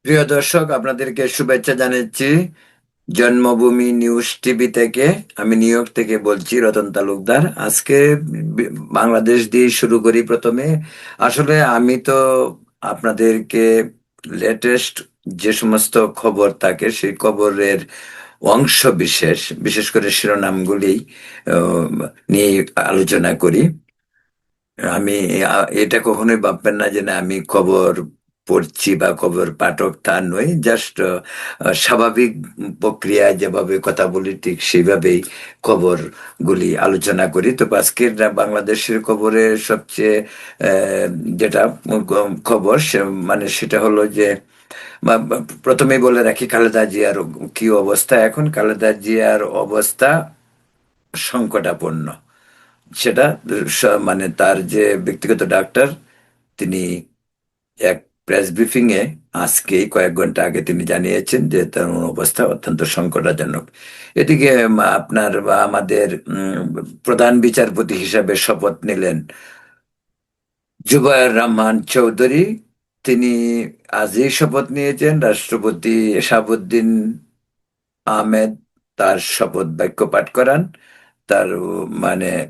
প্রিয় দর্শক, আপনাদেরকে শুভেচ্ছা জানাচ্ছি জন্মভূমি নিউজ টিভি থেকে। আমি নিউ ইয়র্ক থেকে বলছি, রতন তালুকদার। আজকে বাংলাদেশ দিয়ে শুরু করি প্রথমে। আসলে আমি তো আপনাদেরকে লেটেস্ট যে সমস্ত খবর থাকে সেই খবরের অংশ বিশেষ বিশেষ করে শিরোনামগুলি আহ, নিয়ে আলোচনা করি। আমি এটা কখনোই ভাববেন না যে না আমি খবর পড়ছি বা খবর পাঠক, তা নয়। জাস্ট স্বাভাবিক প্রক্রিয়ায় যেভাবে কথা বলি ঠিক সেইভাবেই খবরগুলি আলোচনা করি। তো আজকের বাংলাদেশের খবরের সবচেয়ে আহ, যেটা খবর মানে সেটা হলো যে প্রথমেই বলে রাখি খালেদা জিয়ার কি অবস্থা। এখন খালেদা জিয়ার অবস্থা সংকটাপন্ন। সেটা মানে তার যে ব্যক্তিগত ডাক্তার, তিনি এক প্রেস ব্রিফিং এ আজকেই কয়েক ঘন্টা আগে তিনি জানিয়েছেন যে তার অবস্থা অত্যন্ত সংকটজনক। এদিকে আপনার বা আমাদের প্রধান বিচারপতি হিসাবে শপথ নিলেন জুবায়ের রহমান চৌধুরী। তিনি আজই শপথ নিয়েছেন। রাষ্ট্রপতি শাহাবুদ্দিন আহমেদ তার শপথ বাক্য পাঠ করান। তার মানে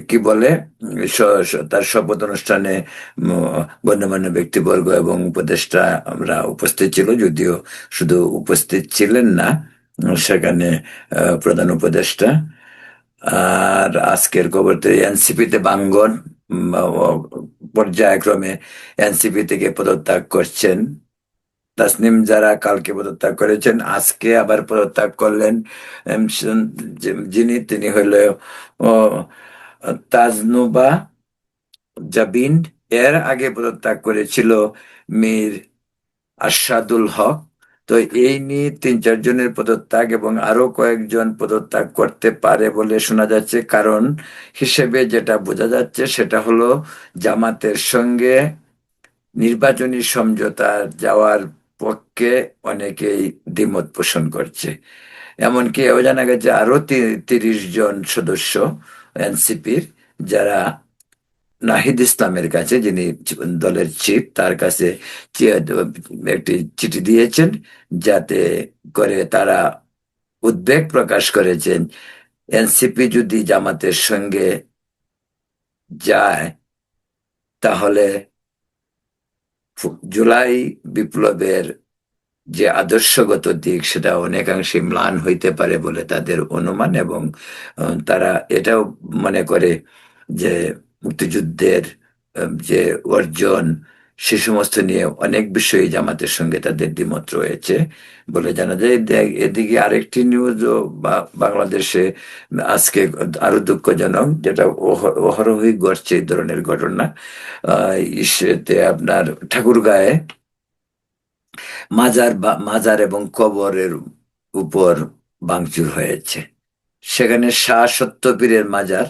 কি বলে, তার শপথ অনুষ্ঠানে গণ্যমান্য ব্যক্তিবর্গ এবং উপদেষ্টারা উপস্থিত ছিল, যদিও শুধু উপস্থিত ছিলেন না সেখানে প্রধান উপদেষ্টা। আর আজকের খবর তো এনসিপি তে ভাঙ্গন। পর্যায়ক্রমে এনসিপি থেকে পদত্যাগ করছেন তাসনিম, যারা কালকে পদত্যাগ করেছেন, আজকে আবার পদত্যাগ করলেন। তিনি হইল ও, তাজনুবা জাবিন। এর আগে পদত্যাগ করেছিল মীর আরশাদুল হক। তো এই নিয়ে তিন চারজনের পদত্যাগ এবং আরো কয়েকজন পদত্যাগ করতে পারে বলে শোনা যাচ্ছে। কারণ হিসেবে যেটা বোঝা যাচ্ছে সেটা হলো জামাতের সঙ্গে নির্বাচনী সমঝোতা যাওয়ার পক্ষে অনেকেই দ্বিমত পোষণ করছে। এমনকি এও জানা গেছে আরো 30 জন সদস্য এনসিপির, যারা নাহিদ ইসলামের কাছে, যিনি দলের চিফ, তার কাছে চি- একটি চিঠি দিয়েছেন, যাতে করে তারা উদ্বেগ প্রকাশ করেছেন এনসিপি যদি জামাতের সঙ্গে যায় তাহলে জুলাই বিপ্লবের যে আদর্শগত দিক সেটা অনেকাংশে ম্লান হইতে পারে বলে তাদের অনুমান। এবং তারা এটাও মনে করে যে মুক্তিযুদ্ধের যে অর্জন সে সমস্ত নিয়ে অনেক বিষয়ে জামাতের সঙ্গে তাদের দ্বিমত রয়েছে বলে জানা যায়। এদিকে আরেকটি নিউজও বাংলাদেশে আজকে আরো দুঃখজনক, যেটা অহরহই ঘটছে এই ধরনের ঘটনা। ইসেতে আপনার ঠাকুরগাঁয়ে মাজার এবং কবরের উপর ভাঙচুর হয়েছে। সেখানে শাহ সত্যপীরের মাজার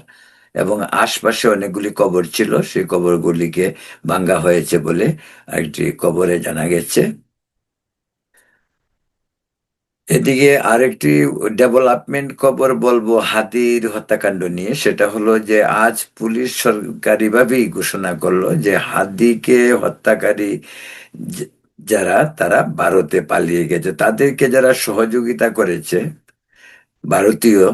এবং আশপাশে অনেকগুলি কবর ছিল, সেই কবরগুলিকে ভাঙা হয়েছে বলে একটি খবরে জানা গেছে। এদিকে আরেকটি ডেভেলপমেন্ট খবর বলবো হাদির হত্যাকাণ্ড নিয়ে। সেটা হলো যে আজ পুলিশ সরকারিভাবেই ঘোষণা করলো যে হাদিকে হত্যাকারী যে- যারা, তারা ভারতে পালিয়ে গেছে। তাদেরকে যারা সহযোগিতা করেছে, ভারতীয়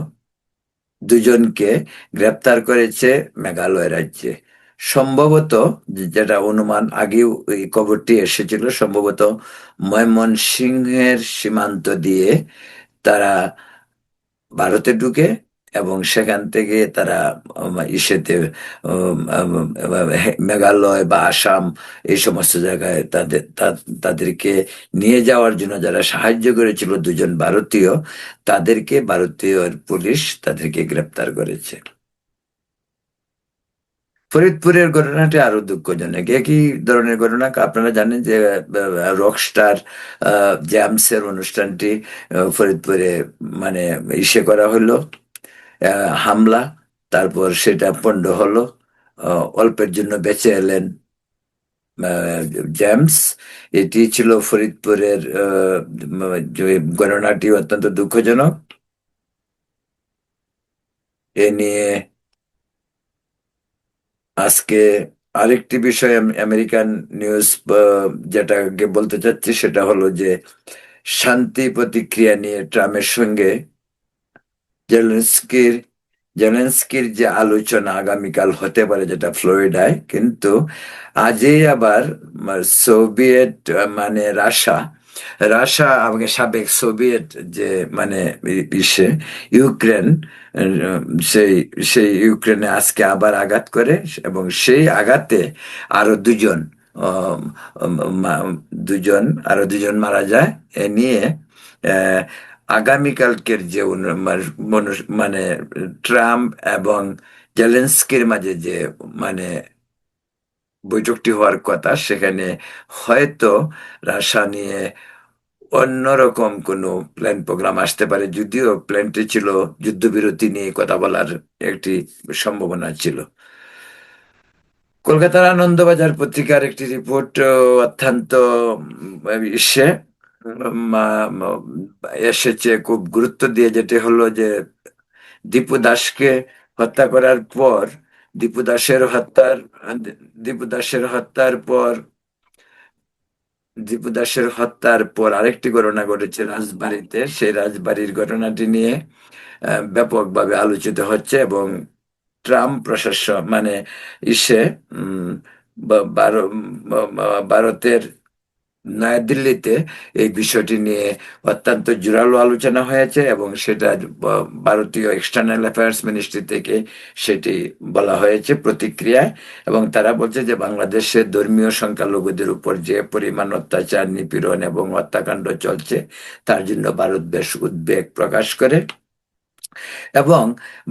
দুজনকে গ্রেপ্তার করেছে মেঘালয় রাজ্যে। সম্ভবত, যেটা অনুমান, আগেও এই খবরটি এসেছিল, সম্ভবত ময়মনসিংহের সীমান্ত দিয়ে তারা ভারতে ঢুকে এবং সেখান থেকে তারা ইসেতে মেঘালয় বা আসাম এই সমস্ত জায়গায় তাদেরকে নিয়ে যাওয়ার জন্য যারা সাহায্য করেছিল, দুজন ভারতীয়, তাদেরকে ভারতীয় পুলিশ তাদেরকে গ্রেপ্তার করেছে। ফরিদপুরের ঘটনাটি আরো দুঃখজনক। একই ধরনের ঘটনা। আপনারা জানেন যে রকস্টার জেমসের অনুষ্ঠানটি ফরিদপুরে মানে ইসে করা হলো, হামলা। তারপর সেটা পণ্ড হলো। অল্পের জন্য বেঁচে এলেন আহ, জেমস। এটি ছিল ফরিদপুরের যে ঘটনাটি অত্যন্ত দুঃখজনক। এ নিয়ে আজকে আরেকটি বিষয় আমি আমেরিকান নিউজ যেটাকে বলতে চাচ্ছি সেটা হলো যে শান্তি প্রতিক্রিয়া নিয়ে ট্রাম্পের সঙ্গে জেলেনস্কির জেলেনস্কির যে আলোচনা আগামীকাল হতে পারে যেটা ফ্লোরিডায়, কিন্তু আজই আবার সোভিয়েত মানে রাশা রাশা আমাকে সাবেক সোভিয়েত যে মানে ইসে ইউক্রেন, আহ, সেই সেই ইউক্রেনে আজকে আবার আঘাত করে এবং সেই আঘাতে আরো আহ, দুজন মারা যায়। এ নিয়ে আগামীকালকের যে মানে ট্রাম্প এবং জেলেনস্কির মাঝে যে মানে বৈঠকটি হওয়ার কথা, সেখানে হয়তো রাশিয়া নিয়ে অন্যরকম কোনো প্ল্যান প্রোগ্রাম আসতে পারে, যদিও প্ল্যানটি ছিল যুদ্ধবিরতি নিয়ে কথা বলার একটি সম্ভাবনা ছিল। কলকাতার আনন্দবাজার পত্রিকার একটি রিপোর্ট অত্যন্ত ইসে এসেছে খুব গুরুত্ব দিয়ে, যেটি হলো যে দীপু দাসকে হত্যা করার পর দীপু দাসের হত্যার দীপু দাসের হত্যার পর দীপু দাসের হত্যার পর আরেকটি ঘটনা ঘটেছে রাজবাড়িতে। সেই রাজবাড়ির ঘটনাটি নিয়ে ব্যাপকভাবে আলোচিত হচ্ছে এবং ট্রাম্প প্রশাসন মানে ইসে উম, ভারতের নয়াদিল্লিতে এই বিষয়টি নিয়ে অত্যন্ত জোরালো আলোচনা হয়েছে এবং সেটা ভারতীয় এক্সটার্নাল অ্যাফেয়ার্স মিনিস্ট্রি থেকে সেটি বলা হয়েছে প্রতিক্রিয়ায়। এবং তারা বলছে যে বাংলাদেশের ধর্মীয় সংখ্যালঘুদের উপর যে পরিমাণ অত্যাচার, নিপীড়ন এবং হত্যাকাণ্ড চলছে, তার জন্য ভারত বেশ উদ্বেগ প্রকাশ করে এবং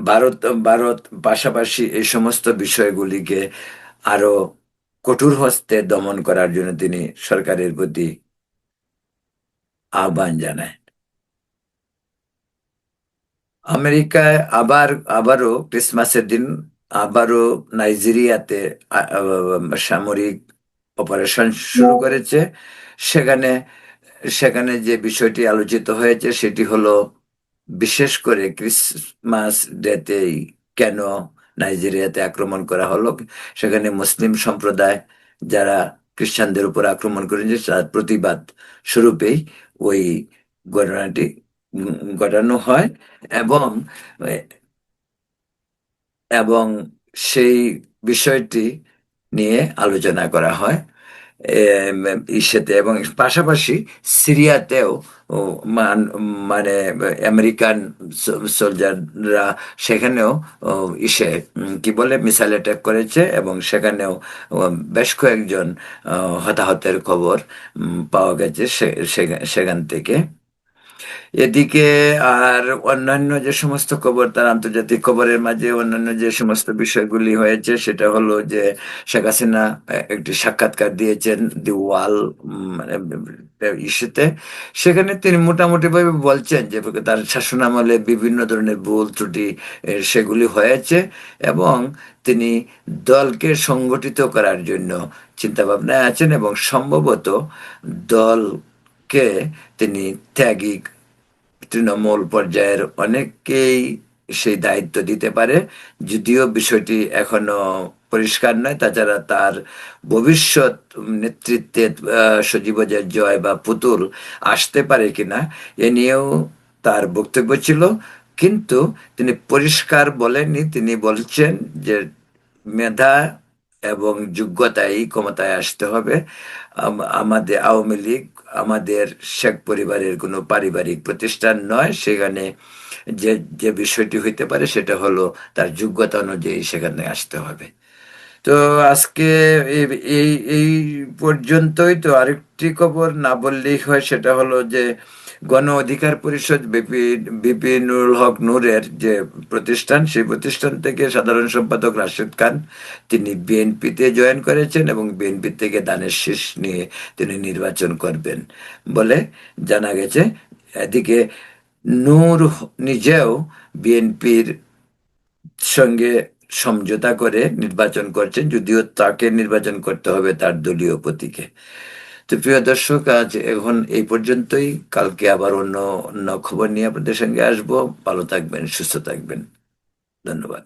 ভারত ভারত পাশাপাশি এই সমস্ত বিষয়গুলিকে আরো কঠোর হস্তে দমন করার জন্য তিনি সরকারের প্রতি আহ্বান জানায়। আমেরিকায় আবারও ক্রিসমাসের দিন আবারও নাইজেরিয়াতে সামরিক অপারেশন শুরু করেছে। সেখানে সেখানে যে বিষয়টি আলোচিত হয়েছে সেটি হলো বিশেষ করে ক্রিসমাস ডেতেই কেন নাইজেরিয়াতে আক্রমণ করা হলো। সেখানে মুসলিম সম্প্রদায় যারা খ্রিস্টানদের উপর আক্রমণ করেছে তার প্রতিবাদ স্বরূপেই ওই ঘটনাটি ঘটানো হয় এবং এবং সেই বিষয়টি নিয়ে আলোচনা করা হয় ইসেতে। এবং পাশাপাশি সিরিয়াতেও ও, মানে আমেরিকান সোলজাররা সেখানেও ইসে কি বলে মিসাইল অ্যাটাক করেছে এবং সেখানেও বেশ কয়েকজন হতাহতের খবর পাওয়া গেছে সেখান থেকে। এদিকে আর অন্যান্য যে সমস্ত খবর, তার আন্তর্জাতিক খবরের মাঝে অন্যান্য যে সমস্ত বিষয়গুলি হয়েছে সেটা হলো যে শেখ হাসিনা একটি সাক্ষাৎকার দিয়েছেন দি ওয়াল মানে ইস্যুতে। সেখানে তিনি মোটামুটি ভাবে বলছেন যে তার শাসনামলে বিভিন্ন ধরনের ভুল ত্রুটি সেগুলি হয়েছে এবং তিনি দলকে সংগঠিত করার জন্য চিন্তা ভাবনায় আছেন এবং সম্ভবত দলকে তিনি ত্যাগী তৃণমূল পর্যায়ের অনেককেই সেই দায়িত্ব দিতে পারে, যদিও বিষয়টি এখনো পরিষ্কার নয়। তাছাড়া তার ভবিষ্যৎ নেতৃত্বে সজীবজের জয় বা পুতুল আসতে পারে কিনা এ নিয়েও তার বক্তব্য ছিল, কিন্তু তিনি পরিষ্কার বলেননি। তিনি বলছেন যে মেধা এবং যোগ্যতাই ক্ষমতায় আসতে হবে। আমাদের আওয়ামী লীগ আমাদের শেখ পরিবারের কোনো পারিবারিক প্রতিষ্ঠান নয়। সেখানে যে যে বিষয়টি হইতে পারে সেটা হলো তার যোগ্যতা অনুযায়ী সেখানে আসতে হবে। তো আজকে এই এই এই পর্যন্তই। তো আরেকটি খবর না বললেই হয়, সেটা হলো যে গণ অধিকার পরিষদ বিপিনুল হক নূরের যে প্রতিষ্ঠান, সেই প্রতিষ্ঠান থেকে সাধারণ সম্পাদক রাশেদ খান তিনি বিএনপিতে জয়েন করেছেন এবং বিএনপি থেকে দানের শীষ নিয়ে তিনি নির্বাচন করবেন বলে জানা গেছে। এদিকে নূর নিজেও বিএনপির সঙ্গে সমঝোতা করে নির্বাচন করছেন, যদিও তাকে নির্বাচন করতে হবে তার দলীয় প্রতীকে। তো প্রিয় দর্শক, আজ এখন এই পর্যন্তই। কালকে আবার অন্য অন্য খবর নিয়ে আপনাদের সঙ্গে আসবো। ভালো থাকবেন, সুস্থ থাকবেন। ধন্যবাদ।